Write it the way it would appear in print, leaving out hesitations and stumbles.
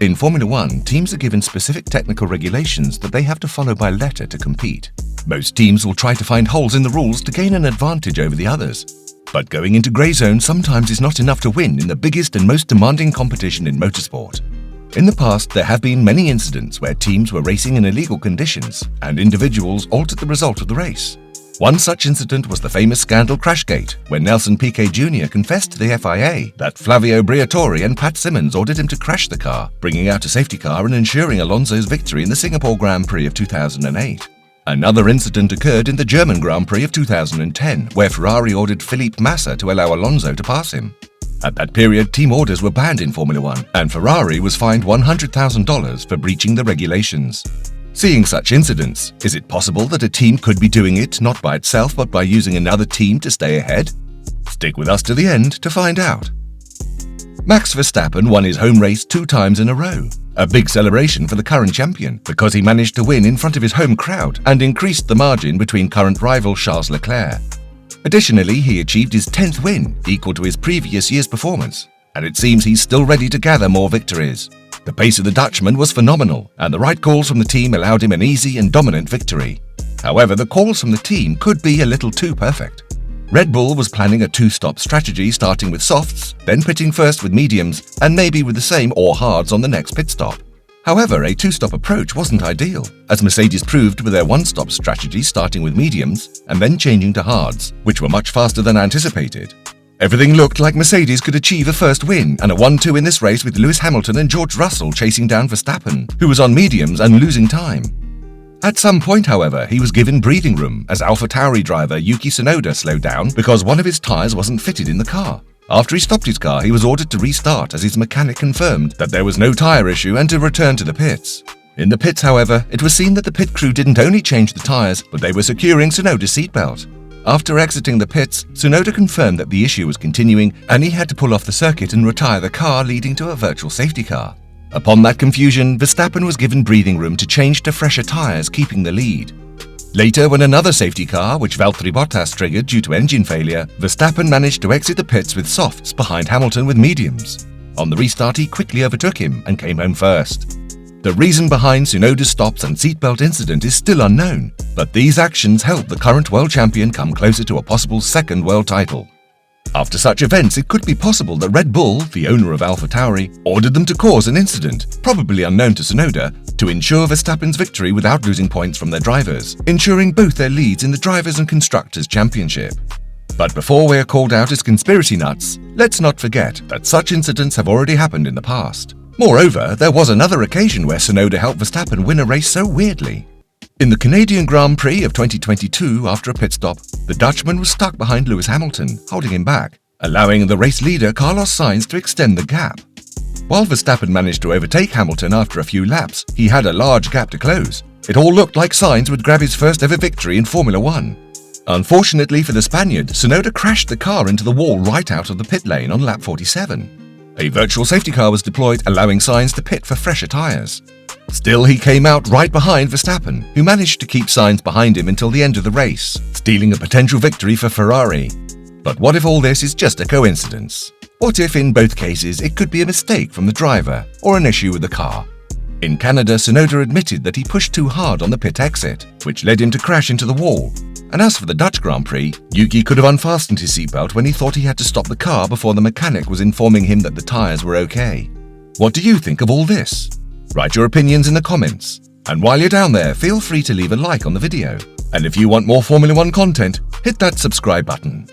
In Formula One, teams are given specific technical regulations that they have to follow by letter to compete. Most teams will try to find holes in the rules to gain an advantage over the others. But going into grey zone sometimes is not enough to win in the biggest and most demanding competition in motorsport. In the past, there have been many incidents where teams were racing in illegal conditions and individuals altered the result of the race. One such incident was the famous scandal Crashgate, when Nelson Piquet Jr. confessed to the FIA that Flavio Briatore and Symonds ordered him to crash the car, bringing out a safety car and ensuring Alonso's victory in the Singapore Grand Prix of 2008. Another incident occurred in the German Grand Prix of 2010, where Ferrari ordered Felipe Massa to allow Alonso to pass him. At that period, team orders were banned in Formula One, and Ferrari was fined $100,000 for breaching the regulations. Seeing such incidents, is it possible that a team could be doing it not by itself but by using another team to stay ahead? Stick with us to the end to find out. Max Verstappen won his home race 2 times in a row. A big celebration for the current champion, because he managed to win in front of his home crowd and increased the margin between current rival Charles Leclerc. Additionally, he achieved his 10th win, equal to his previous year's performance, and it seems he's still ready to gather more victories. The pace of the Dutchman was phenomenal, and the right calls from the team allowed him an easy and dominant victory. However, the calls from the team could be a little too perfect. Redbull was planning a 2-stop strategy, starting with softs, then pitting first with mediums, and maybe with the same or hards on the next pit stop. However, a 2-stop approach wasn't ideal, as Mercedes proved with their 1-stop strategy, starting with mediums and then changing to hards, which were much faster than anticipated. Everything looked like Mercedes could achieve a first win and a 1-2 in this race, with Lewis Hamilton and George Russell chasing down Verstappen, who was on mediums and losing time. At some point, however, he was given breathing room as AlphaTauri driver Yuki Tsunoda slowed down because one of his tyres wasn't fitted in the car. After he stopped his car, he was ordered to restart as his mechanic confirmed that there was no tyre issue and to return to the pits. In the pits, however, it was seen that the pit crew didn't only change the tyres, but they were securing Tsunoda's seatbelt. After exiting the pits, Tsunoda confirmed that the issue was continuing and he had to pull off the circuit and retire the car, leading to a virtual safety car. Upon that confusion, Verstappen was given breathing room to change to fresher tyres, keeping the lead. Later, when another safety car, which Valtteri Bottas triggered due to engine failure, Verstappen managed to exit the pits with softs behind Hamilton with mediums. On the restart, he quickly overtook him and came home first. The reason behind Tsunoda's stops and seatbelt incident is still unknown, but these actions helped the current world champion come closer to a possible second world title. After such events, it could be possible that Red Bull, the owner of AlphaTauri, ordered them to cause an incident, probably unknown to Tsunoda, to ensure Verstappen's victory without losing points from their drivers, ensuring both their leads in the Drivers' and Constructors' Championship. But before we are called out as conspiracy nuts, let's not forget that such incidents have already happened in the past. Moreover, there was another occasion where Tsunoda helped Verstappen win a race so weirdly. In the Canadian Grand Prix of 2022, after a pit stop, the Dutchman was stuck behind Lewis Hamilton, holding him back, allowing the race leader Carlos Sainz to extend the gap. While Verstappen managed to overtake Hamilton after a few laps, he had a large gap to close. It all looked like Sainz would grab his first ever victory in Formula One. Unfortunately for the Spaniard, Tsunoda crashed the car into the wall right out of the pit lane on lap 47. A virtual safety car was deployed, allowing Sainz to pit for fresher tyres. Still, he came out right behind Verstappen, who managed to keep Sainz behind him until the end of the race, stealing a potential victory for Ferrari. But what if all this is just a coincidence? What if in both cases it could be a mistake from the driver or an issue with the car? In Canada, Tsunoda admitted that he pushed too hard on the pit exit, which led him to crash into the wall. And as for the Dutch Grand Prix, Yuki could have unfastened his seatbelt when he thought he had to stop the car before the mechanic was informing him that the tyres were okay. What do you think of all this? Write your opinions in the comments. And while you're down there, feel free to leave a like on the video. And if you want more Formula One content, hit that subscribe button.